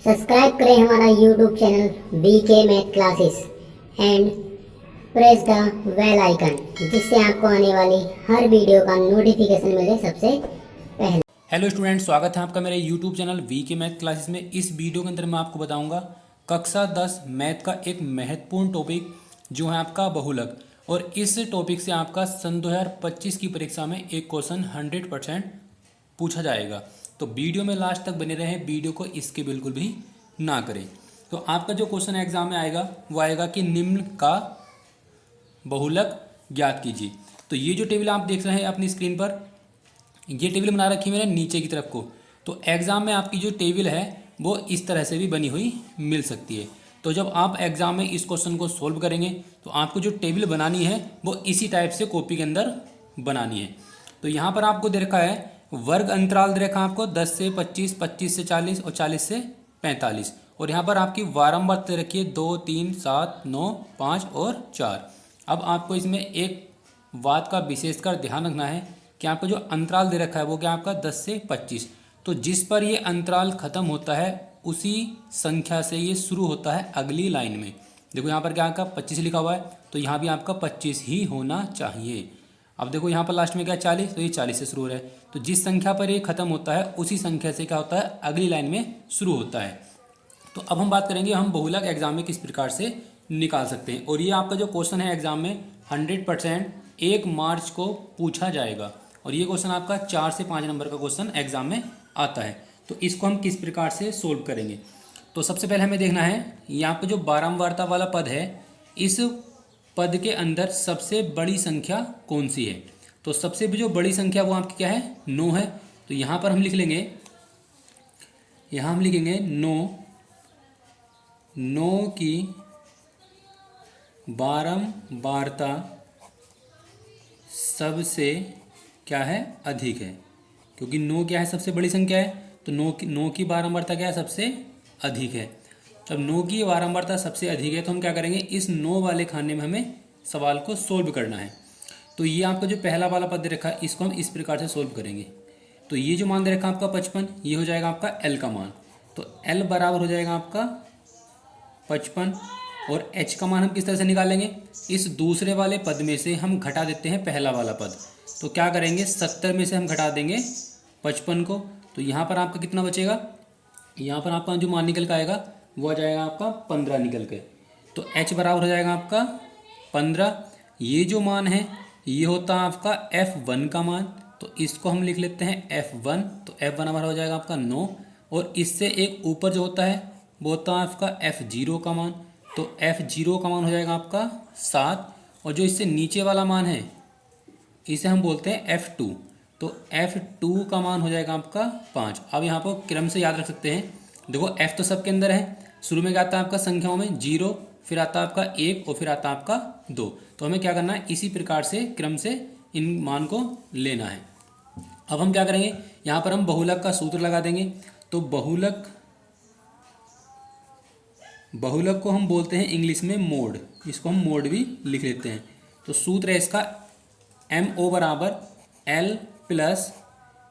Subscribe करें हमारा YouTube channel VK math classes and press the bell icon, जिससे आपको आने वाली हर वीडियो का नोटिफिकेशन मिले सबसे पहले। हेलो स्टूडेंट, स्वागत है आपका मेरे YouTube channel VK math classes में। इस वीडियो के अंदर मैं आपको बताऊंगा कक्षा 10 मैथ का एक महत्वपूर्ण टॉपिक जो है आपका बहुलक। और इस टॉपिक से आपका सन 2025 की परीक्षा में एक क्वेश्चन 100% पूछा जाएगा। तो वीडियो में लास्ट तक बने रहें, वीडियो को इसके बिल्कुल भी ना करें। तो आपका जो क्वेश्चन एग्जाम में आएगा वो आएगा कि निम्न का बहुलक ज्ञात कीजिए। तो ये जो टेबल आप देख रहे हैं अपनी स्क्रीन पर, ये टेबल बना रखी है मैंने नीचे की तरफ को। तो एग्ज़ाम में आपकी जो टेबल है वो इस तरह से भी बनी हुई मिल सकती है। तो जब आप एग्ज़ाम में इस क्वेश्चन को सोल्व करेंगे तो आपको जो टेबल बनानी है वो इसी टाइप से कॉपी के अंदर बनानी है। तो यहाँ पर आपको दे रखा है वर्ग अंतराल दे रखा है आपको 10 से 25, 25 से 40 और 40 से 45। और यहाँ पर आपकी वारंवार दे रखी है 2, 3, 7, 9, 5 और 4। अब आपको इसमें एक बात का विशेषकर ध्यान रखना है कि आपका जो अंतराल दे रखा है वो क्या आपका 10 से 25। तो जिस पर ये अंतराल खत्म होता है उसी संख्या से ये शुरू होता है अगली लाइन में। देखो यहाँ पर क्या आपका 25 लिखा हुआ है, तो यहाँ भी आपका 25 ही होना चाहिए। अब देखो यहाँ पर लास्ट में क्या 40, तो ये 40 से शुरू हो रहा है। तो जिस संख्या पर ये खत्म होता है उसी संख्या से क्या होता है अगली लाइन में शुरू होता है। तो अब हम बात करेंगे हम बहुलक एग्जाम में किस प्रकार से निकाल सकते हैं। और ये आपका जो क्वेश्चन है एग्जाम में 100% 1 मार्च को पूछा जाएगा। और ये क्वेश्चन आपका 4 से 5 नंबर का क्वेश्चन एग्जाम में आता है। तो इसको हम किस प्रकार से सोल्व करेंगे। तो सबसे पहले हमें देखना है यहाँ पर जो बारंबारता वाला पद है, इस पद के अंदर सबसे बड़ी संख्या कौन सी है। तो सबसे जो बड़ी संख्या वो आपकी क्या है 9 है। तो यहाँ पर हम लिख लेंगे, यहाँ हम लिखेंगे 9 की बारंबारता सबसे क्या है अधिक है। क्योंकि 9 क्या है सबसे बड़ी संख्या है, तो 9 की बारंबारता क्या है सबसे अधिक है। जब 9 की बारंबारता सबसे अधिक है तो हम क्या करेंगे इस 9 वाले खाने में हमें सवाल को सोल्व करना है। तो ये आपका जो पहला वाला पद दे रखा है इसको हम इस प्रकार से सोल्व करेंगे। तो ये जो मान दे रखा है आपका 55, ये हो जाएगा आपका एल का मान। तो एल बराबर हो जाएगा आपका 55। और एच का मान हम किस तरह से निकालेंगे, इस दूसरे वाले पद में से हम घटा देते हैं पहला वाला पद। तो क्या करेंगे 70 में से हम घटा देंगे 55 को। तो यहाँ पर आपका कितना बचेगा, यहाँ पर आपका जो मान निकल के आएगा वो आ जाएगा आपका 15 निकल के। तो एच बराबर हो जाएगा आपका 15। ये जो मान है ये होता है आपका F1 का मान। तो इसको हम लिख लेते हैं F1। तो F1 हमारा हो जाएगा आपका 9। और इससे एक ऊपर जो होता है वो होता है आपका F0 का मान। तो F0 का मान हो जाएगा आपका 7। और जो इससे नीचे वाला मान है इसे हम बोलते हैं F2। तो F2 का मान हो जाएगा आपका 5। अब यहाँ पर क्रम से याद रख सकते हैं। देखो F तो सबके अंदर है, शुरू में क्या आता है आपका संख्याओं में 0, फिर आता है आपका 1 और फिर आता है आपका 2। तो हमें क्या करना है इसी प्रकार से क्रम से इन मान को लेना है। अब हम क्या करेंगे यहाँ पर हम बहुलक का सूत्र लगा देंगे। तो बहुलक को हम बोलते हैं इंग्लिश में मोड, इसको हम मोड भी लिख लेते हैं। तो सूत्र है इसका MO बराबर L प्लस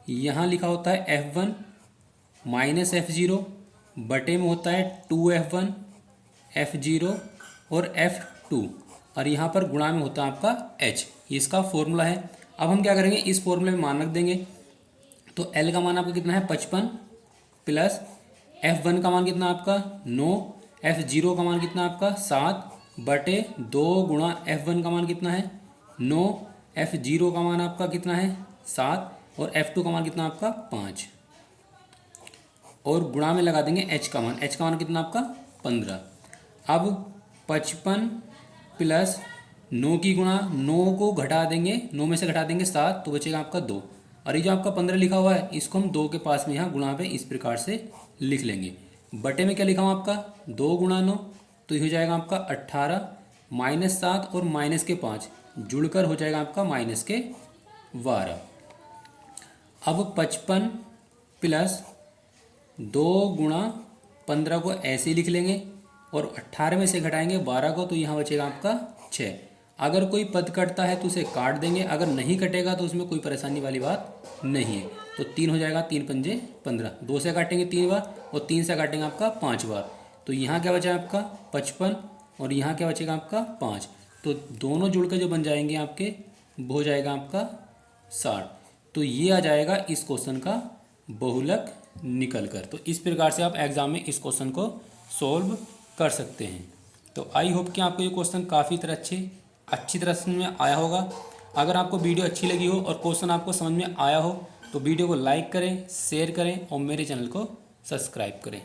यहाँ लिखा होता है F1 माइनस F0 बटे में होता है 2F1 F0 और F2 और यहाँ पर गुणा में होता है आपका H। ये इसका फॉर्मूला है। अब हम क्या करेंगे इस फॉर्मूले में मान रख देंगे। तो L का मान आपका कितना है 55 प्लस F1 का मान कितना आपका 9, F0 का मान कितना आपका 7 बटे 2 गुणा F1 का मान कितना है 9, F0 का मान आपका कितना है 7 और F2 का मान कितना आपका 5 और गुणा में लगा देंगे H का मान। H का मान कितना आपका 15। अब 55 प्लस 9 की गुणा 9 को घटा देंगे, 9 में से घटा देंगे 7 तो बचेगा आपका 2। और ये जो आपका 15 लिखा हुआ है इसको हम 2 के पास में यहाँ गुणा पे इस प्रकार से लिख लेंगे। बटे में क्या लिखा हुआ आपका 2 गुणा 9, तो ये हो जाएगा आपका 18 माइनस 7 और माइनस के 5 जुड़कर हो जाएगा आपका माइनस के 12। अब 55 प्लस 2 गुणा 15 को ऐसे ही लिख लेंगे और 18 में से घटाएंगे 12 को, तो यहाँ बचेगा आपका 6। अगर कोई पद कटता है तो उसे काट देंगे, अगर नहीं कटेगा तो उसमें कोई परेशानी वाली बात नहीं है। तो 3 हो जाएगा, 3 पंजे 15, 2 से काटेंगे 3 बार और 3 से काटेंगे आपका 5 बार। तो यहाँ क्या बचा आपका 55 और यहाँ क्या बचेगा आपका 5। तो दोनों जुड़ के जो बन जाएंगे आपके वो हो जाएगा आपका 60। तो ये आ जाएगा इस क्वेश्चन का बहुलक निकल कर। तो इस प्रकार से आप एग्जाम में इस क्वेश्चन को सॉल्व कर सकते हैं। तो आई होप कि आपको ये क्वेश्चन काफ़ी तरह अच्छी तरह समझ में आया होगा। अगर आपको वीडियो अच्छी लगी हो और क्वेश्चन आपको समझ में आया हो तो वीडियो को लाइक करें, शेयर करें और मेरे चैनल को सब्सक्राइब करें।